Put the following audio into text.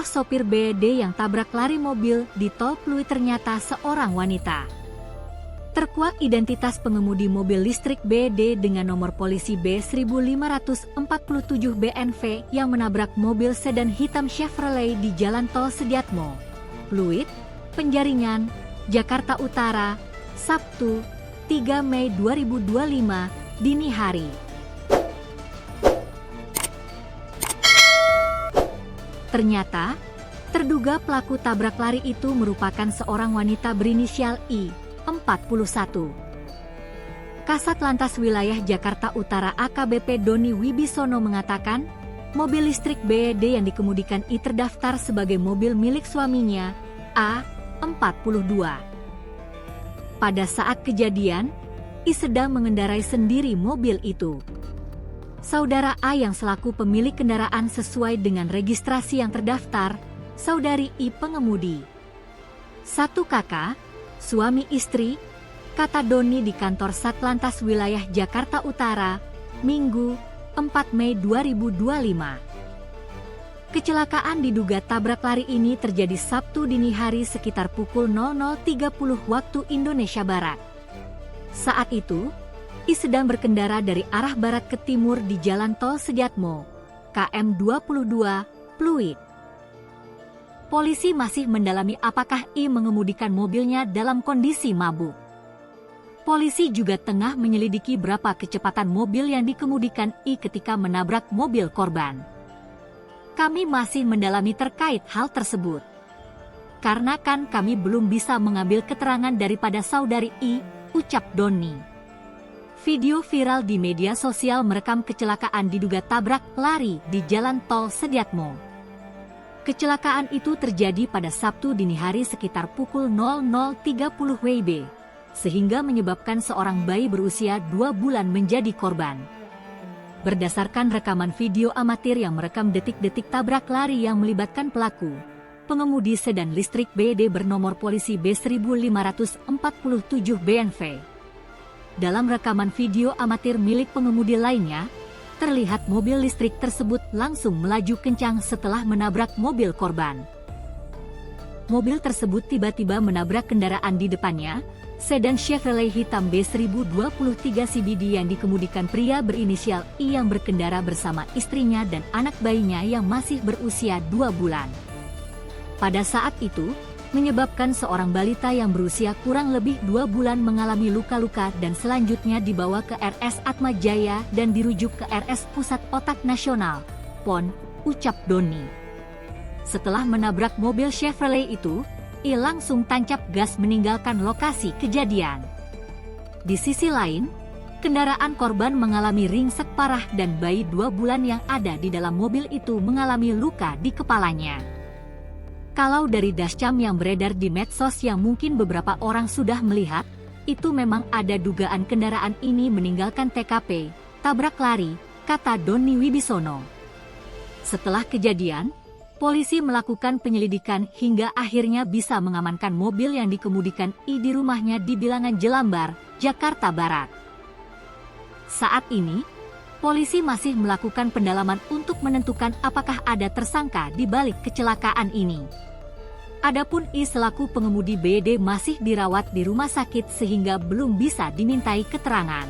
sopir BD yang tabrak lari mobil di tol Pluit ternyata seorang wanita. Terkuak identitas pengemudi mobil listrik BD dengan nomor polisi B1547 BNV yang menabrak mobil sedan hitam Chevrolet di Jalan Tol Sediatmo, Pluit, Penjaringan, Jakarta Utara, Sabtu, 3 Mei 2025, dini hari. Ternyata, terduga pelaku tabrak lari itu merupakan seorang wanita berinisial I, 41. Kasat Lantas Wilayah Jakarta Utara AKBP Doni Wibisono mengatakan, mobil listrik BD yang dikemudikan I terdaftar sebagai mobil milik suaminya, A, 42. Pada saat kejadian, I sedang mengendarai sendiri mobil itu. Saudara A yang selaku pemilik kendaraan sesuai dengan registrasi yang terdaftar, saudari I pengemudi. Satu kakak, suami istri, kata Doni di kantor Satlantas Wilayah Jakarta Utara, Minggu, 4 Mei 2025. Kecelakaan diduga tabrak lari ini terjadi Sabtu dini hari sekitar pukul 00.30 waktu Indonesia Barat. Saat itu, I sedang berkendara dari arah barat ke timur di Jalan Tol Sediatmo, KM 22, Pluit. Polisi masih mendalami apakah I mengemudikan mobilnya dalam kondisi mabuk. Polisi juga tengah menyelidiki berapa kecepatan mobil yang dikemudikan I ketika menabrak mobil korban. Kami masih mendalami terkait hal tersebut. Karena kan kami belum bisa mengambil keterangan daripada saudari I, ucap Doni. Video viral di media sosial merekam kecelakaan diduga tabrak lari di Jalan Tol Sediatmo. Kecelakaan itu terjadi pada Sabtu dini hari sekitar pukul 00.30 WIB, sehingga menyebabkan seorang bayi berusia 2 bulan menjadi korban. Berdasarkan rekaman video amatir yang merekam detik-detik tabrak lari yang melibatkan pelaku, pengemudi sedan listrik BD bernomor polisi B1547 BNV. Dalam rekaman video amatir milik pengemudi lainnya, terlihat mobil listrik tersebut langsung melaju kencang setelah menabrak mobil korban. Mobil tersebut tiba-tiba menabrak kendaraan di depannya, sedan Chevrolet hitam B1023 CBD yang dikemudikan pria berinisial I yang berkendara bersama istrinya dan anak bayinya yang masih berusia 2 bulan. Pada saat itu, menyebabkan seorang balita yang berusia kurang lebih 2 bulan mengalami luka-luka dan selanjutnya dibawa ke RS Atma Jaya dan dirujuk ke RS Pusat Otak Nasional, PON, ucap Doni. Setelah menabrak mobil Chevrolet itu, I langsung tancap gas meninggalkan lokasi kejadian. Di sisi lain, kendaraan korban mengalami ringsek parah dan bayi 2 bulan yang ada di dalam mobil itu mengalami luka di kepalanya. Kalau dari dashcam yang beredar di medsos yang mungkin beberapa orang sudah melihat, itu memang ada dugaan kendaraan ini meninggalkan TKP, tabrak lari, kata Doni Wibisono. Setelah kejadian, polisi melakukan penyelidikan hingga akhirnya bisa mengamankan mobil yang dikemudikan I di rumahnya di Bilangan Jelambar, Jakarta Barat. Saat ini, polisi masih melakukan pendalaman untuk menentukan apakah ada tersangka di balik kecelakaan ini. Adapun I selaku pengemudi BD masih dirawat di rumah sakit sehingga belum bisa dimintai keterangan.